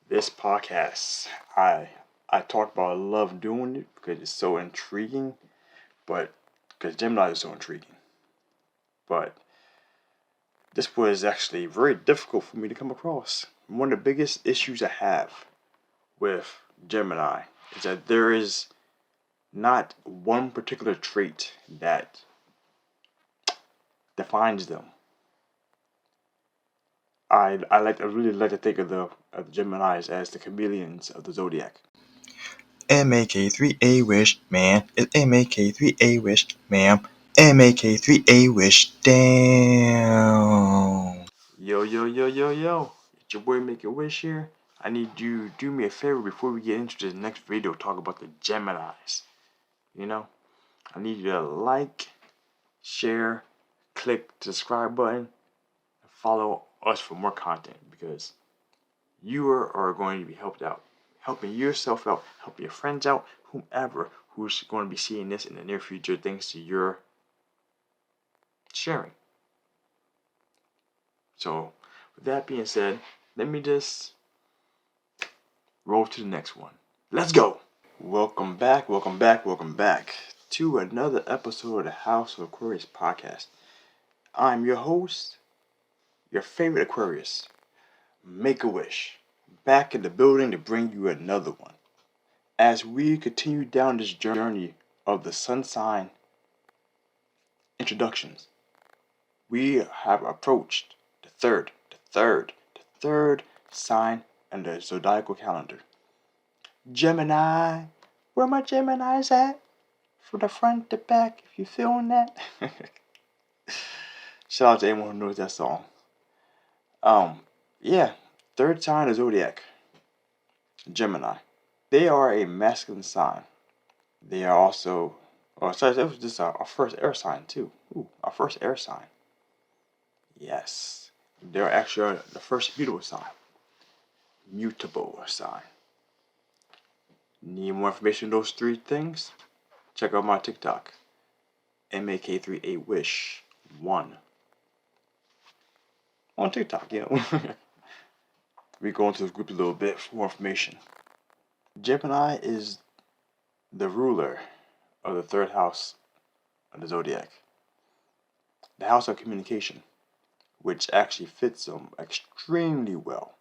This podcast, I talk about I love doing it because it's so intriguing, but because Gemini is so intriguing. But this was actually very difficult for me to come across. One of the biggest issues I have with Gemini is that there is not one particular trait that defines them. I really like to think of the Geminis as the chameleons of the zodiac. MAK3A wish, man. It's MAK3A wish, ma'am. MAK3A wish, damn. Yo. It's your boy Make a Wish here. I need you to do me a favor before we get into the next video, talk about the Geminis. I need you to like, share, click the subscribe button, and follow us for more content because you are going to be helped out. Helping yourself out, helping your friends out, whomever who's going to be seeing this in the near future thanks to your sharing. So, with that being said, let me just roll to the next one. Let's go! Welcome back to another episode of the House of Aquarius podcast. I'm your host, your favorite Aquarius, Make a Wish, back in the building to bring you another one. As we continue down this journey of the sun sign introductions, we have approached the third sign in the zodiacal calendar. Gemini. Where my Geminis at? From the front to back, if you feeling that. Shout out to anyone who knows that song. Third sign of zodiac. Gemini. They are a masculine sign. They are also, that was just our first air sign too. Our first air sign. Yes. They're actually the first mutable sign. Mutable sign. Need more information on those three things? Check out my TikTok. MAK3A Wish 1. On TikTok, We go into this group a little bit for more information. Gemini is the ruler of the third house of the zodiac. The house of communication, which actually fits them extremely well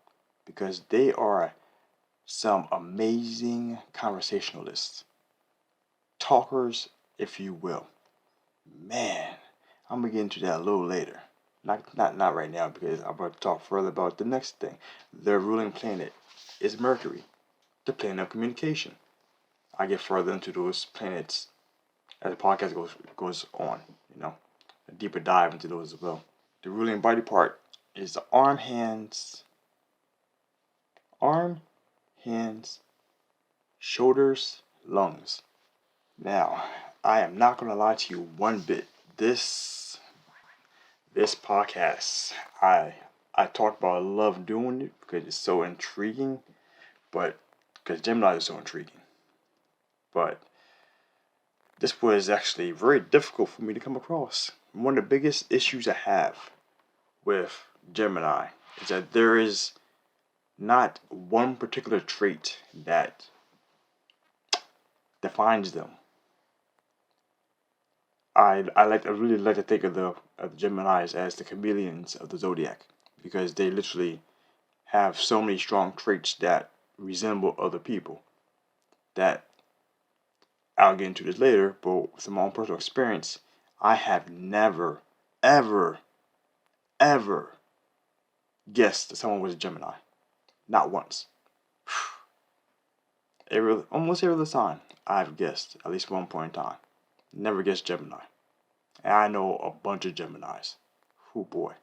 because they are some amazing conversationalists. Talkers, if you will. Man, I'm gonna get into that a little later. Not right now because I'm about to talk further about the next thing. Their ruling planet is Mercury, the planet of communication. I get further into those planets as the podcast goes on. A deeper dive into those as well. The ruling body part is the arm, hands, shoulders, lungs. Now, I am not gonna lie to you one bit. This podcast, I talk about I love doing it because it's so intriguing, but because Gemini is so intriguing. But this was actually very difficult for me to come across. One of the biggest issues I have with Gemini is that there is not one particular trait that defines them. I really like to think of the Geminis as the chameleons of the zodiac because they literally have so many strong traits that resemble other people. That I'll get into this later, but from my own personal experience, I have never, ever guessed that someone was a Gemini. Not once. Almost every other sign I've guessed at least one point in time. Never guessed Gemini. And I know a bunch of Geminis. Oh boy.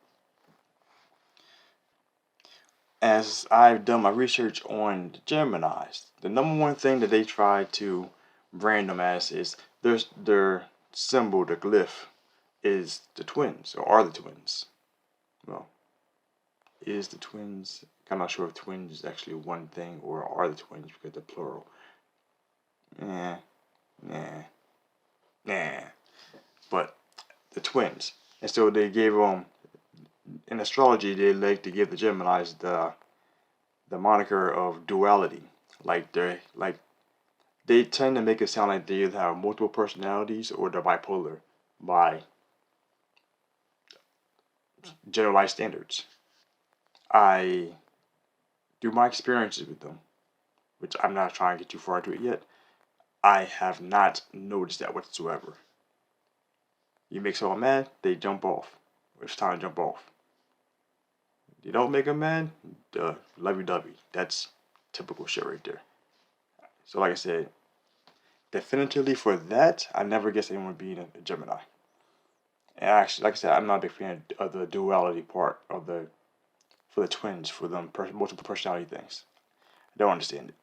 As I've done my research on the Geminis, the number one thing that they try to brand them as is their symbol, the glyph, is the twins, or are the twins. Well, is the twins. I'm not sure if twins is actually one thing or are the twins because they're plural. Nah. But the twins. And so they gave them, in astrology, they like to give the Geminis the the moniker of duality. They tend to make it sound like they either have multiple personalities or they're bipolar by generalized standards. I through my experiences with them, which I'm not trying to get too far into it yet, I have not noticed that whatsoever. You make someone mad, they jump off. It's time to jump off. You don't make them mad, lovey-dovey. That's typical shit right there. So like I said, definitively for that, I never guess anyone being a Gemini. And actually, like I said, I'm not a big fan of the duality part of for the twins, for them multiple personality things. I don't understand it.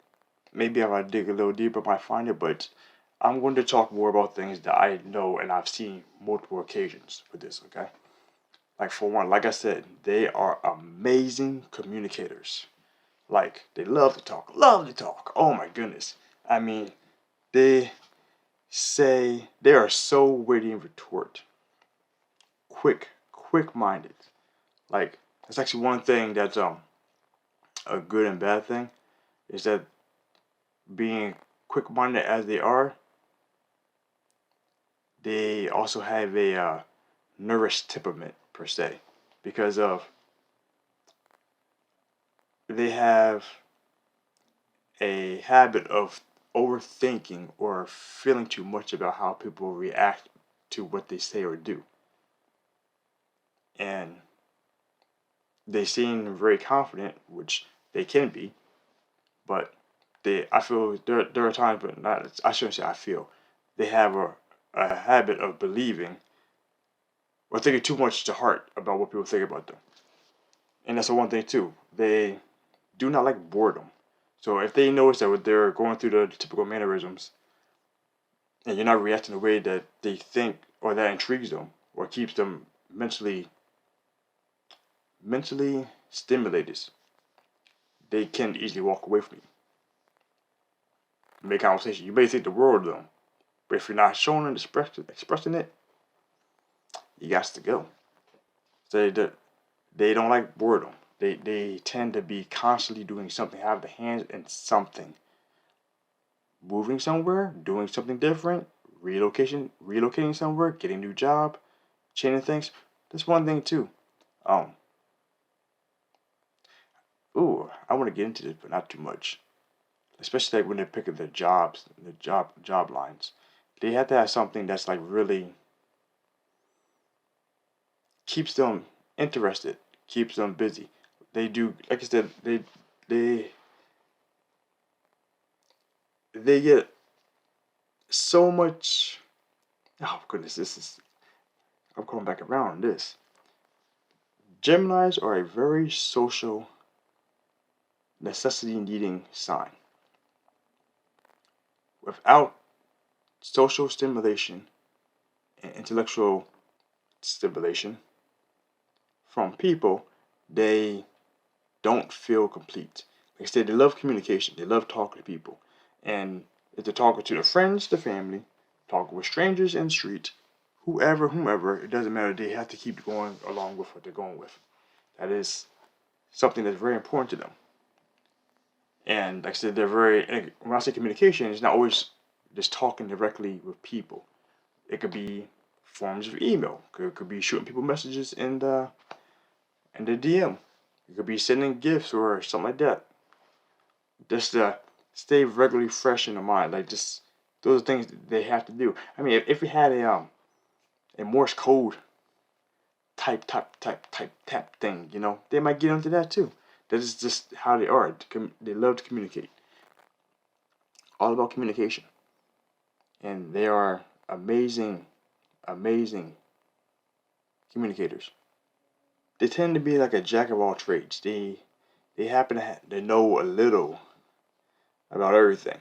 Maybe if I dig a little deeper, I might find it, but I'm going to talk more about things that I know and I've seen multiple occasions for this, okay? Like for one, like I said, they are amazing communicators. Like they love to talk, love to talk. Oh my goodness. I mean, they they are so witty and retort. Quick-minded. Like it's actually one thing that's a good and bad thing is that being quick-minded as they are, they also have a nervous temperament per se, because of they have a habit of overthinking or feeling too much about how people react to what they say or do, and they seem very confident, which they can be, but I feel there are times, but not. I shouldn't say I feel. They have a habit of believing or thinking too much to heart about what people think about them, and that's the one thing too. They do not like boredom. So if they notice that they're going through the typical mannerisms, and you're not reacting the way that they think or that intrigues them or keeps them mentally stimulated, they can easily walk away from you. Make conversation. You may think the world of them, but if you're not showing and expressing it, you got to go. So they don't like boredom. They tend to be constantly doing something, have the hands in something. Moving somewhere, doing something different, relocating somewhere, getting a new job, changing things. That's one thing too. Um, I want to get into this, but not too much. Especially like when they're picking their jobs, the job lines. They have to have something that's like really keeps them interested, keeps them busy. They do, like I said, they they get so much. Oh goodness, this is. I'm going back around on this. Geminis are a very social, necessity needing sign. Without social stimulation and intellectual stimulation from people, they don't feel complete. Like I said, they love communication. They love talking to people. And if they're talking to their friends, their family, talking with strangers in the street, whomever, it doesn't matter. They have to keep going along with what they're going with. That is something that's very important to them. And like I said, when I say communication, it's not always just talking directly with people. It could be forms of email. It could be shooting people messages in the DM. It could be sending gifts or something like that. Just to stay regularly fresh in the mind. Like just those are things they have to do. I mean, if we had a Morse code tap thing, they might get into that too. That is just how they are. They love to communicate. All about communication. And they are amazing, amazing communicators. They tend to be like a jack of all trades. They happen to know a little about everything.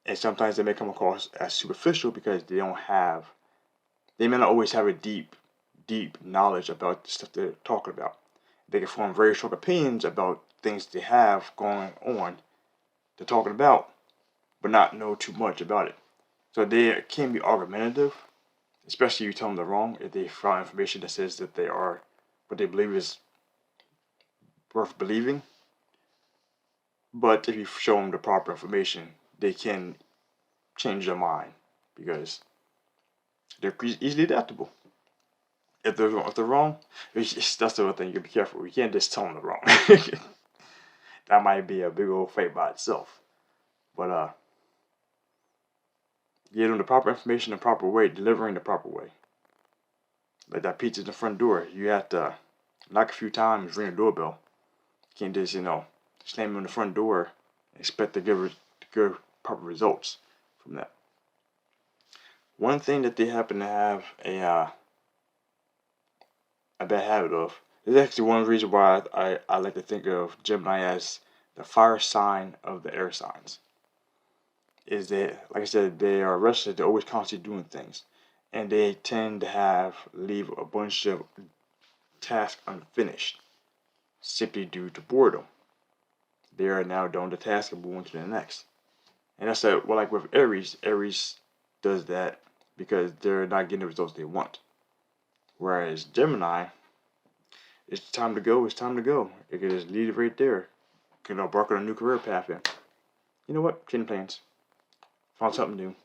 And sometimes they may come across as superficial because they may not always have a deep knowledge about the stuff they're talking about. They can form very strong opinions about things they have going on they're talking about, but not know too much about it. So they can be argumentative, especially if you tell them they're wrong, if they find information that says that they are what they believe is worth believing. But if you show them the proper information, they can change their mind because they're easily adaptable. If they're wrong, that's the other thing. You gotta be careful. You can't just tell them they're wrong. That might be a big old fight by itself. But give them the proper information the proper way, delivering the proper way. Like that pizza in the front door, you have to knock a few times, ring the doorbell. You can't just slam on the front door and expect to give proper results from that. One thing that they happen to have a bad habit of is actually one reason why I like to think of Gemini as the fire sign of the air signs. Is that, like I said, they are restless, they're always constantly doing things. And they tend to leave a bunch of tasks unfinished simply due to boredom. They are now done the task and move on to the next. And that's like with Aries does that because they're not getting the results they want. Whereas Gemini, it's time to go, it's time to go. It can just leave it right there. You can embark on a new career path and you know what? Change plans. Found something new.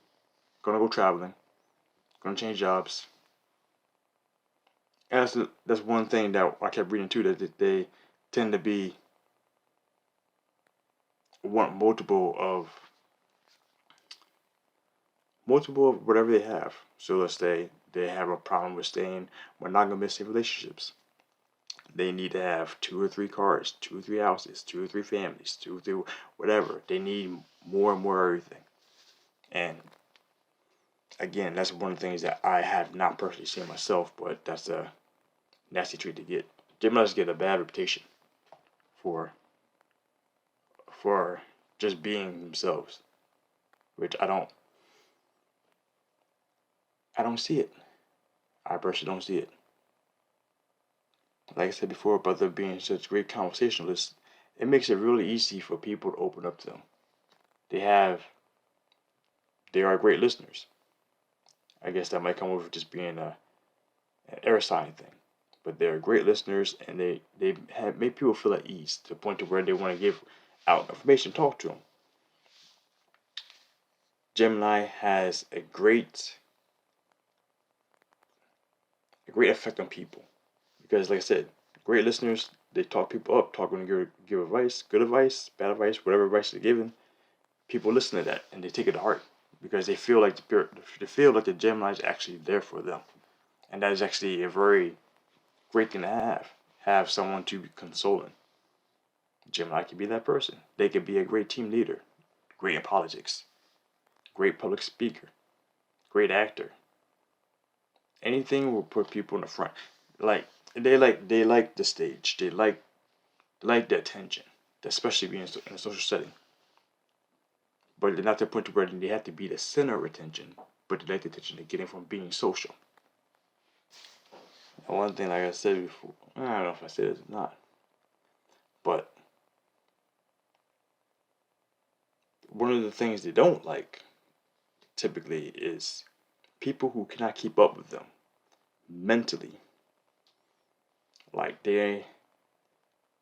Gonna go traveling. Gonna change jobs. And that's one thing that I kept reading too, that they tend to want multiple of whatever they have. So let's say they have a problem with staying monogamous in relationships. They need to have 2 or 3 cars, 2 or 3 houses, 2 or 3 families, 2 or 3 whatever. They need more and more everything. And again, that's one of the things that I have not personally seen myself, but that's a nasty treat to get. Geminis get a bad reputation for just being themselves, which I don't see it. I personally don't see it. Like I said before about them being such great conversationalists, it makes it really easy for people to open up to them. They are great listeners. I guess that might come over just being an air sign thing. But they're great listeners and they have make people feel at ease to the point to where they want to give out information, talk to them. Gemini has a great effect on people because, like I said, great listeners. They talk people up, talk when they give advice, good advice, bad advice, whatever advice they're given. People listen to that and they take it to heart because they feel like the Gemini is actually there for them, and that is actually a very great thing to have someone to be consoling. Gemini can be that person. They could be a great team leader, great in politics, great public speaker, great actor. Anything will put people in the front. They like the stage. They like the attention, especially being in a social setting. But they're not to the point where they have to be the center of attention, but they like the attention they're getting from being social. And one thing, like I said before, I don't know if I said it or not, but one of the things they don't like typically is people who cannot keep up with them mentally. Like they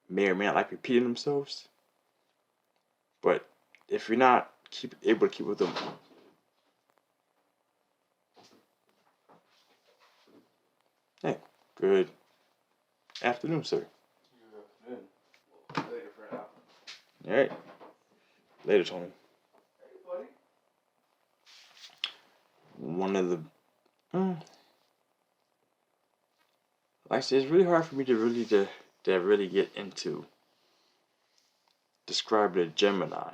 may or may not like repeating themselves, but if you're not able to keep with them, hey, good afternoon, sir. Good afternoon. Later for now. All right, later, Tony. Hey, buddy. One of the like I said, it's really hard for me to really get into describing a Gemini.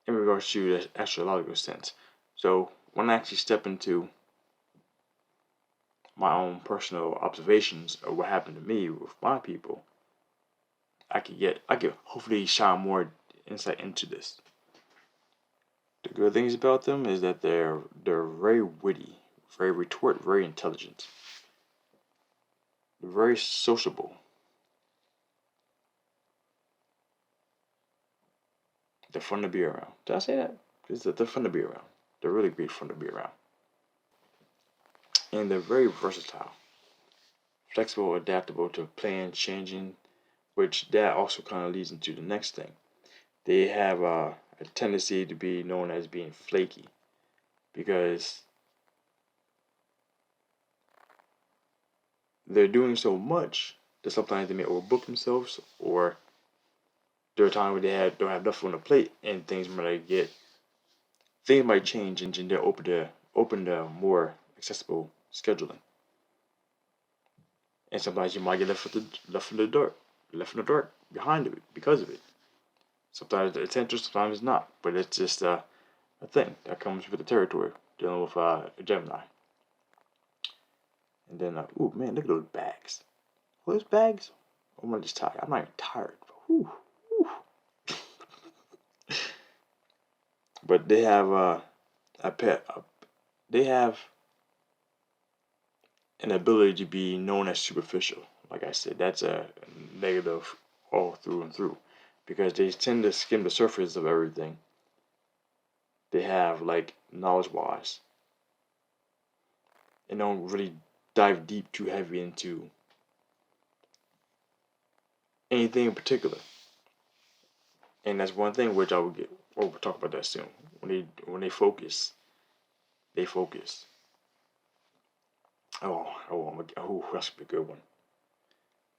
In regards to the astrological sense. So when I actually step into my own personal observations of what happened to me with my people, I could hopefully shine more insight into this. The good things about them is that they're very witty, very retort, very intelligent, very sociable. They're fun to be around. Did I say that? They're fun to be around. They're really great fun to be around. And they're very versatile. flexible, adaptable to plan, changing, which that also kind of leads into the next thing. They have a tendency to be known as being flaky because they're doing so much that sometimes they may overbook themselves, or there are times where don't have enough on the plate and things might change and they're open to more accessible scheduling. And sometimes you might get left in the dark behind it because of it. Sometimes it's interesting, sometimes it's not, but it's just a thing that comes with the territory dealing with a Gemini. And then, ooh man, look at those bags. Those bags? I'm not just tired. I'm not even tired. Whew, whew. But they have they have an ability to be known as superficial. Like I said, that's a negative all through and through because they tend to skim the surface of everything they have, like knowledge wise, and don't really dive deep too heavy into anything in particular. And that's one thing which I will get. Oh, we'll talk about that soon. When they focus, they focus. That's a good one.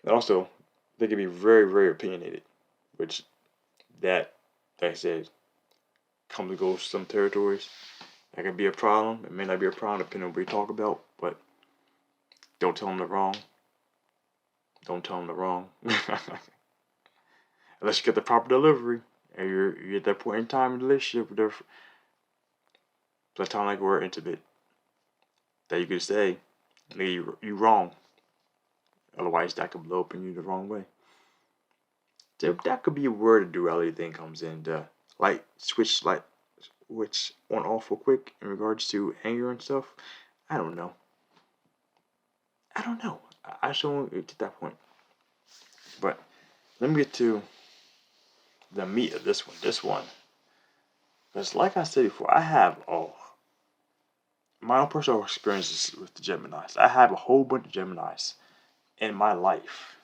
And also, they can be very, very opinionated, which that, like I said, comes and goes some territories. That can be a problem. It may not be a problem depending on what you talk about, but don't tell them they're wrong. Don't tell them they're wrong. Unless you get the proper delivery and you're at that point in time in the relationship with the time like we're intimate, that you could say, nigga, you wrong. Otherwise, that could blow up in you the wrong way. So that could be where the duality thing comes in. The switch on off real quick in regards to anger and stuff. I don't know. I just don't get to that point. But let me get to the meat of this one. Because like I said before, I have my own personal experiences with the Geminis. I have a whole bunch of Geminis in my life.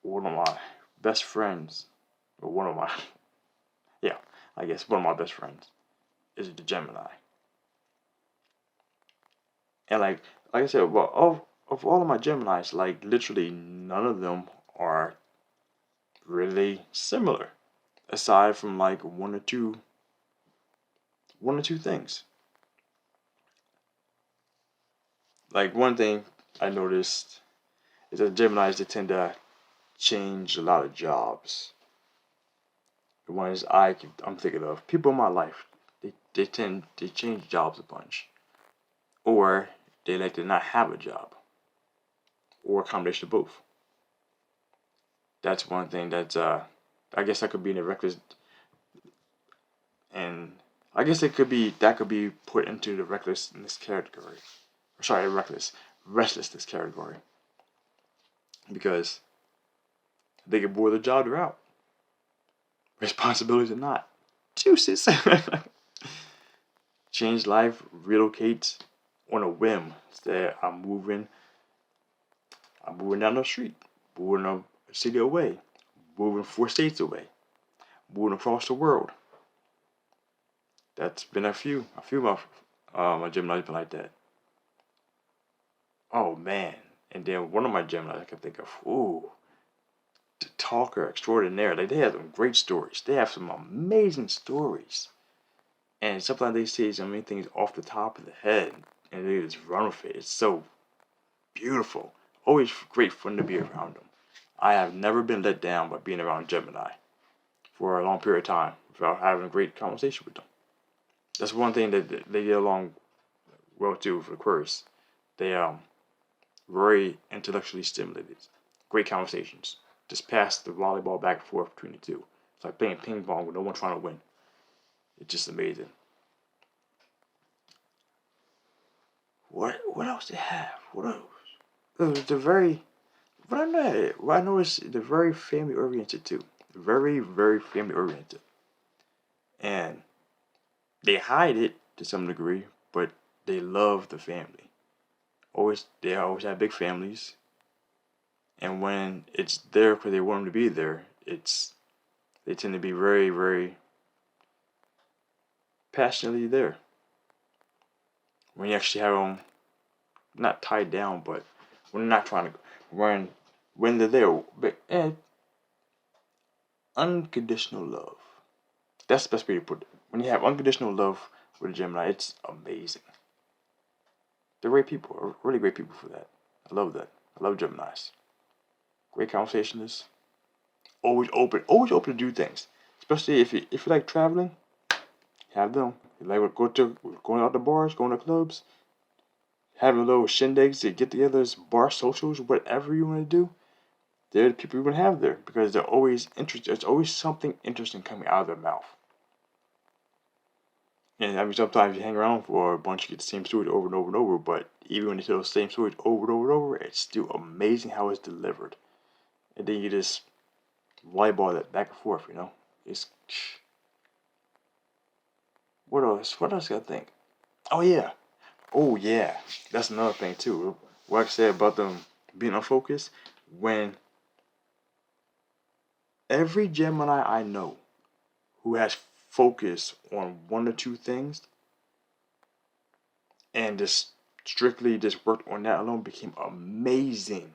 One of my best friends, or one of my, yeah, I guess one of my best friends is the Gemini. And like I said, well, of all of my Geminis, like literally none of them are really similar, aside from like one or two things. Like one thing I noticed is that Geminis, they tend to change a lot of jobs. The ones I'm thinking of, people in my life, they change jobs a bunch, or they like to not have a job, or a combination of both. That's one thing that's I guess that could be in a reckless, and I guess that could be put into the recklessness category. Sorry, restlessness category, because they get bored of the job they're out. Responsibilities or not, juices. Change life, relocate on a whim. Say I'm moving down the street, moving a city away, moving 4 states away, moving across the world. That's been a few of my Gemini's been like that. Oh man. And then one of my Geminis I can think of, the talker extraordinaire. Like they have some great stories. They have some amazing stories. And sometimes they say so many things off the top of the head and they just run with it. It's so beautiful. Always great fun to be around them. I have never been let down by being around Gemini for a long period of time without having a great conversation with them. That's one thing that they get along well too with Aquarius. They very intellectually stimulated. Great conversations. Just pass the volleyball back and forth between the two. It's like playing ping pong with no one trying to win. It's just amazing. What else they have? What else? What I noticed, they're very family oriented too. Very, very family oriented. And they hide it to some degree, but they love the family. they always have big families, and when it's there because they want them to be there, they tend to be very, very passionately there. When you actually have them not tied down, but when they're not trying to when they're there, and unconditional love. That's the best way to put it. When you have unconditional love with a Gemini, it's amazing. They're great people, really great people for that. I love that. I love Geminis. Great conversationalists. Always open to do things. Especially if you like traveling, have them. You like going out to bars, going to clubs, having little shindigs to get togethers, bar socials, whatever you want to do. They're the people you want to have there because they're always interested. There's always something interesting coming out of their mouth. And I mean, sometimes you hang around for a bunch, you get the same story over and over and over. But even when you tell the same stories over and over and over, it's still amazing how it's delivered. And then you just volleyball that back and forth. It's what else? What else I think? Oh yeah. That's another thing too. What I said about them being unfocused. When every Gemini I know who has focus on one or two things and just strictly just worked on that alone became amazing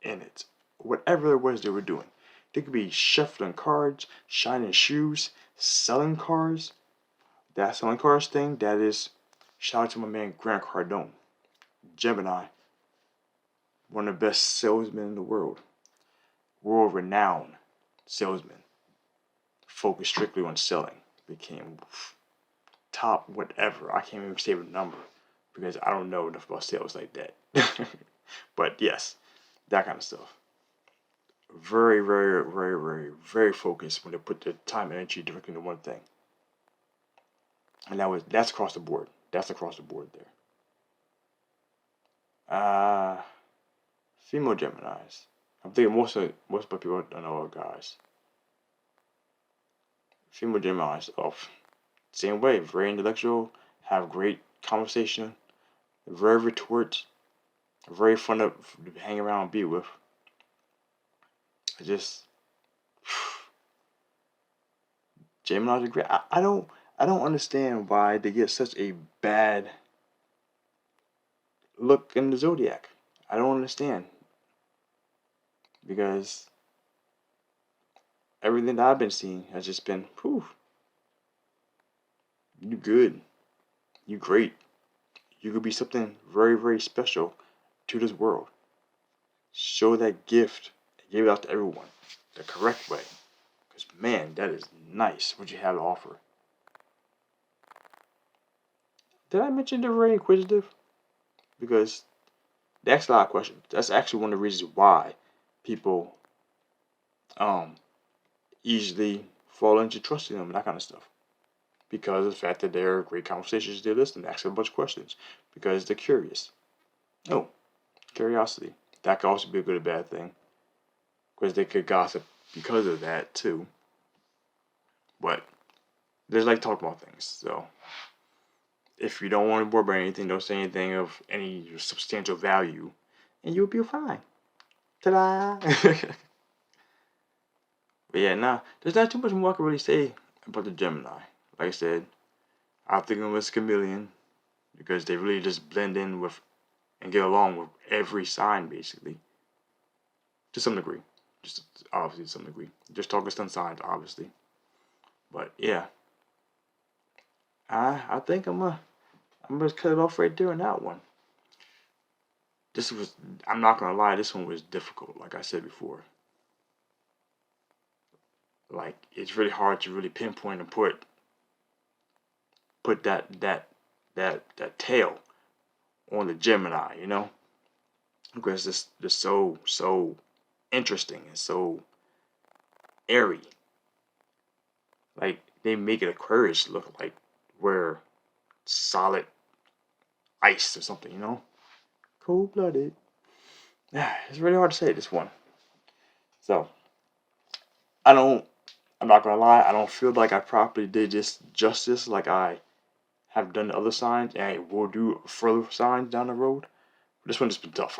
in it. Whatever it was they were doing. They could be shuffling cards, shining shoes, selling cars. That selling cars thing, that is, shout out to my man Grant Cardone. Gemini. One of the best salesmen in the world. World renowned salesman. Focused strictly on selling. Became top whatever. I can't even say the number because I don't know enough about sales like that. But yes, that kind of stuff. Very, very, very, very, very focused when they put their time and energy directly into one thing. And that's across the board. That's across the board there. Female Geminis. I'm thinking most of the people don't know are guys. Female Geminis, same way, very intellectual, have great conversation, very retort, very fun to hang around and be with. Geminis are great. I don't understand why they get such a bad look in the zodiac. I don't understand. Because everything that I've been seeing has just been, whew, you good. You great. You could be something very, very special to this world. Show that gift and give it out to everyone the correct way. Because, man, that is nice what you have to offer. Did I mention they're very inquisitive? Because they ask a lot of questions. That's actually one of the reasons why people easily fall into trusting them and that kind of stuff. Because of the fact that they're great conversations, they listen, ask a bunch of questions. Because they're curious. Oh, curiosity. That could also be a good or bad thing. Because they could gossip because of that too. But they just like talking about things. So if you don't want to worry about anything, don't say anything of any substantial value, and you'll be fine. Ta-da! But yeah, there's not too much more I can really say about the Gemini. Like I said, I think of them as a chameleon because they really just blend in with and get along with every sign basically. To some degree. Just obviously to some degree. Just talking sun signs, obviously. But yeah. I think I'm gonna cut it off right there on that one. I'm not gonna lie, this one was difficult, like I said before. Like it's really hard to really pinpoint and put that tail on the Gemini, because it's just so interesting and so airy. Like they make it Aquarius look like we're solid ice or something, cold-blooded. It's really hard to say this one. So I'm not gonna lie, I don't feel like I properly did this justice like I have done the other signs, and I will do further signs down the road. This one just been tough.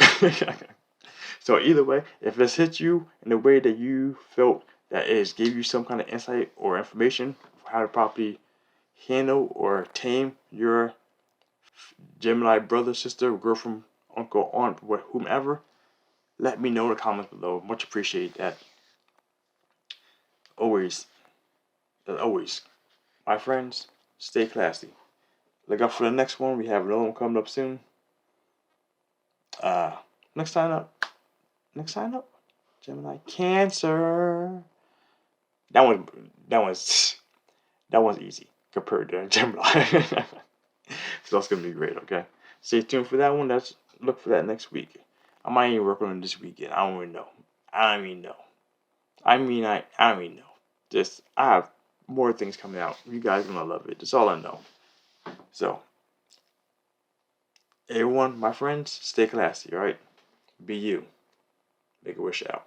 So either way, if this hit you in a way that you felt that it gave you some kind of insight or information for how to properly handle or tame your Gemini brother, sister, girlfriend, uncle, aunt, whomever, let me know in the comments below. Much appreciate that. Always, as always, my friends, stay classy. Look out for the next one. We have another one coming up soon. Next sign up, Gemini, Cancer. That one's easy compared to Gemini. So that's gonna be great. Okay, stay tuned for that one. Let's look for that next week. I might even work on it this weekend. I don't even know. I don't even know. Just I have more things coming out. You guys are gonna love it. That's all I know. So, everyone, my friends, stay classy. All right, be you. Make a wish out.